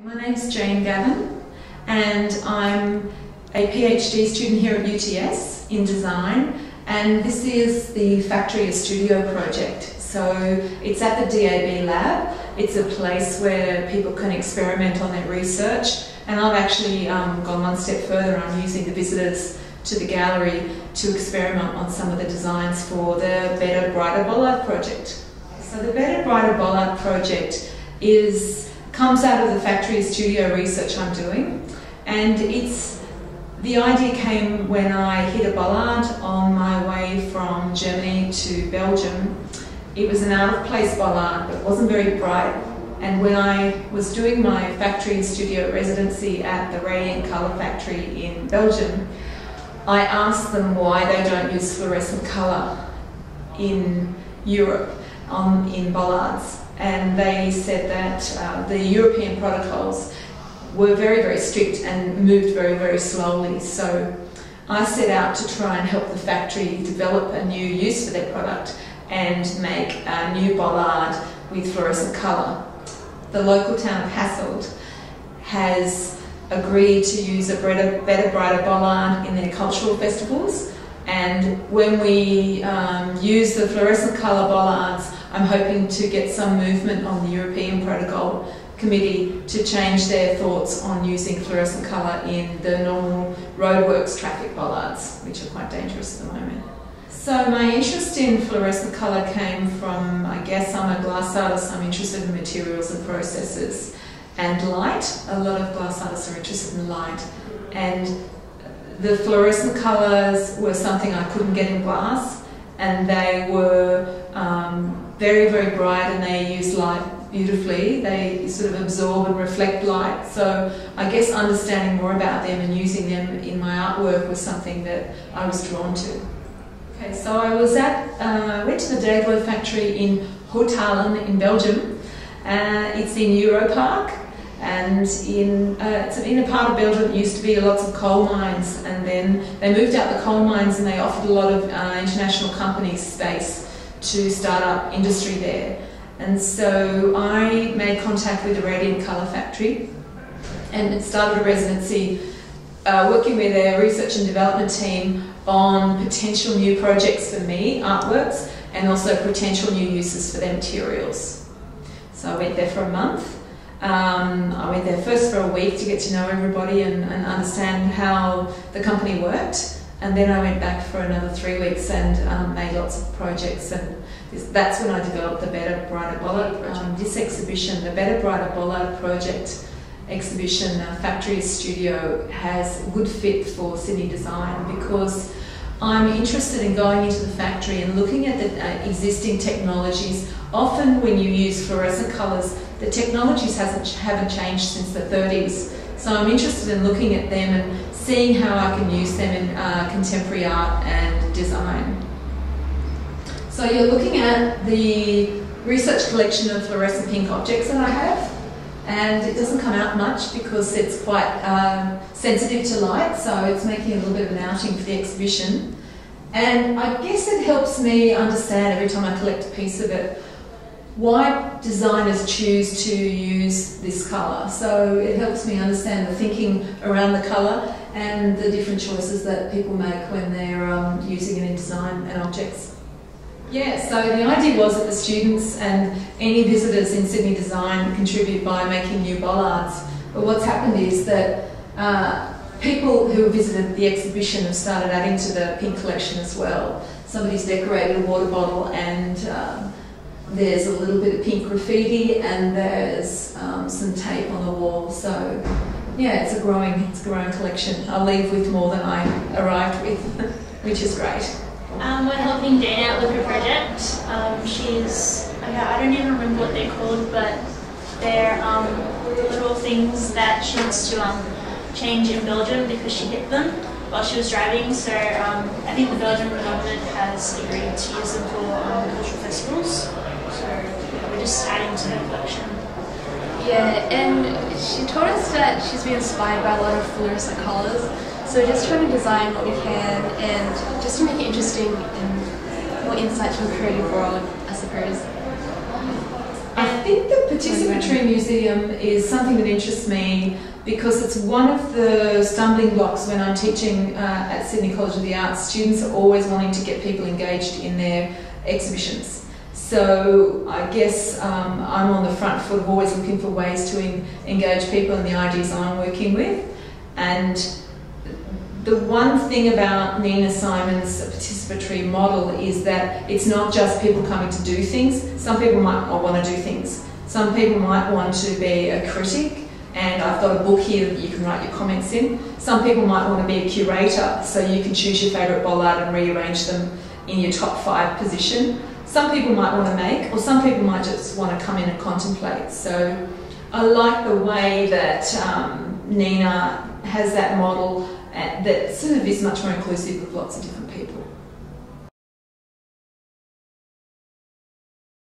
My name's Jane Gavin and I'm a PhD student here at UTS in design, and this is the Factory as Studio project. So it's at the DAB lab. It's a place where people can experiment on their research, and I've actually gone one step further. I'm using the visitors to the gallery to experiment on some of the designs for the Better Brighter Bollard project. So the Better Brighter Bollard project comes out of the Factory as Studio research I'm doing, and the idea came when I hit a bollard on my way from Germany to Belgium. It was an out-of-place bollard, but it wasn't very bright, and when I was doing my Factory as Studio residency at the Radiant Colour Factory in Belgium, I asked them why they don't use fluorescent colour in Europe in bollards. And they said that the European protocols were very, very strict and moved very, very slowly. So I set out to try and help the factory develop a new use for their product and make a new bollard with fluorescent colour. The local town of Hasselt has agreed to use a Better Brighter bollard in their cultural festivals, and when we use the fluorescent colour bollards, I'm hoping to get some movement on the European Protocol Committee to change their thoughts on using fluorescent colour in the normal roadworks traffic bollards, which are quite dangerous at the moment. So my interest in fluorescent colour came from, I guess I'm a glass artist, I'm interested in materials and processes, and light. A lot of glass artists are interested in light, and the fluorescent colours were something I couldn't get in glass, and they were very, very bright, and they use light beautifully. They sort of absorb and reflect light. So I guess understanding more about them and using them in my artwork was something that I was drawn to. Okay, so I went to the Dayglow factory in Houtalen in Belgium. It's in Europark, and it's in a part of Belgium that used to be lots of coal mines, and then they moved out the coal mines and they offered a lot of international companies space to start up industry there. And so I made contact with the Radiant Colour Factory and started a residency working with their research and development team on potential new projects for me, artworks, and also potential new uses for their materials. So I went there for a month. I went there first for a week to get to know everybody and understand how the company worked, and then I went back for another 3 weeks and made lots of projects, and that's when I developed the Better Brighter Bollard project. This exhibition, the Better Brighter Bollard project exhibition, Factory as Studio, has a good fit for Sydney Design because I'm interested in going into the factory and looking at the existing technologies. Often when you use fluorescent colours, the technologies haven't changed since the 30s. So I'm interested in looking at them and seeing how I can use them in contemporary art and design. So you're looking at the research collection of fluorescent pink objects that I have, and it doesn't come out much because it's quite sensitive to light, so it's making a little bit of an outing for the exhibition. And I guess it helps me understand every time I collect a piece of it why designers choose to use this colour. So it helps me understand the thinking around the colour and the different choices that people make when they're using it in design and objects. Yeah, so the idea was that the students and any visitors in Sydney Design contribute by making new bollards. But what's happened is that people who visited the exhibition have started adding to the pink collection as well. Somebody's decorated a water bottle, and there's a little bit of pink graffiti, and there's some tape on the wall. So yeah, it's a growing collection. I'll leave with more than I arrived with, which is great. We're helping Jane out with her project. I don't even remember what they're called, but they're little things that she wants to change in Belgium because she hit them while she was driving. So I think the Belgian government has agreed to use them for cultural festivals. So we're just adding to her collection. Yeah, and she told us that she's been inspired by a lot of fluorescent colours. So we're just trying to design what we can and just to make it interesting and more insight to a creative world, I suppose. think the Participatory Museum is something that interests me because it's one of the stumbling blocks when I'm teaching at Sydney College of the Arts. Students are always wanting to get people engaged in their exhibitions. So I guess I'm on the front foot of always looking for ways to engage people in the ideas I'm working with. And the one thing about Nina Simon's participatory model is that it's not just people coming to do things. Some people might not want to do things. Some people might want to be a critic, and I've got a book here that you can write your comments in. Some people might want to be a curator, so you can choose your favourite bollard and rearrange them in your top 5 position. Some people might want to make, or some people might just want to come in and contemplate. So I like the way that Nina has that model that sort of is much more inclusive of lots of different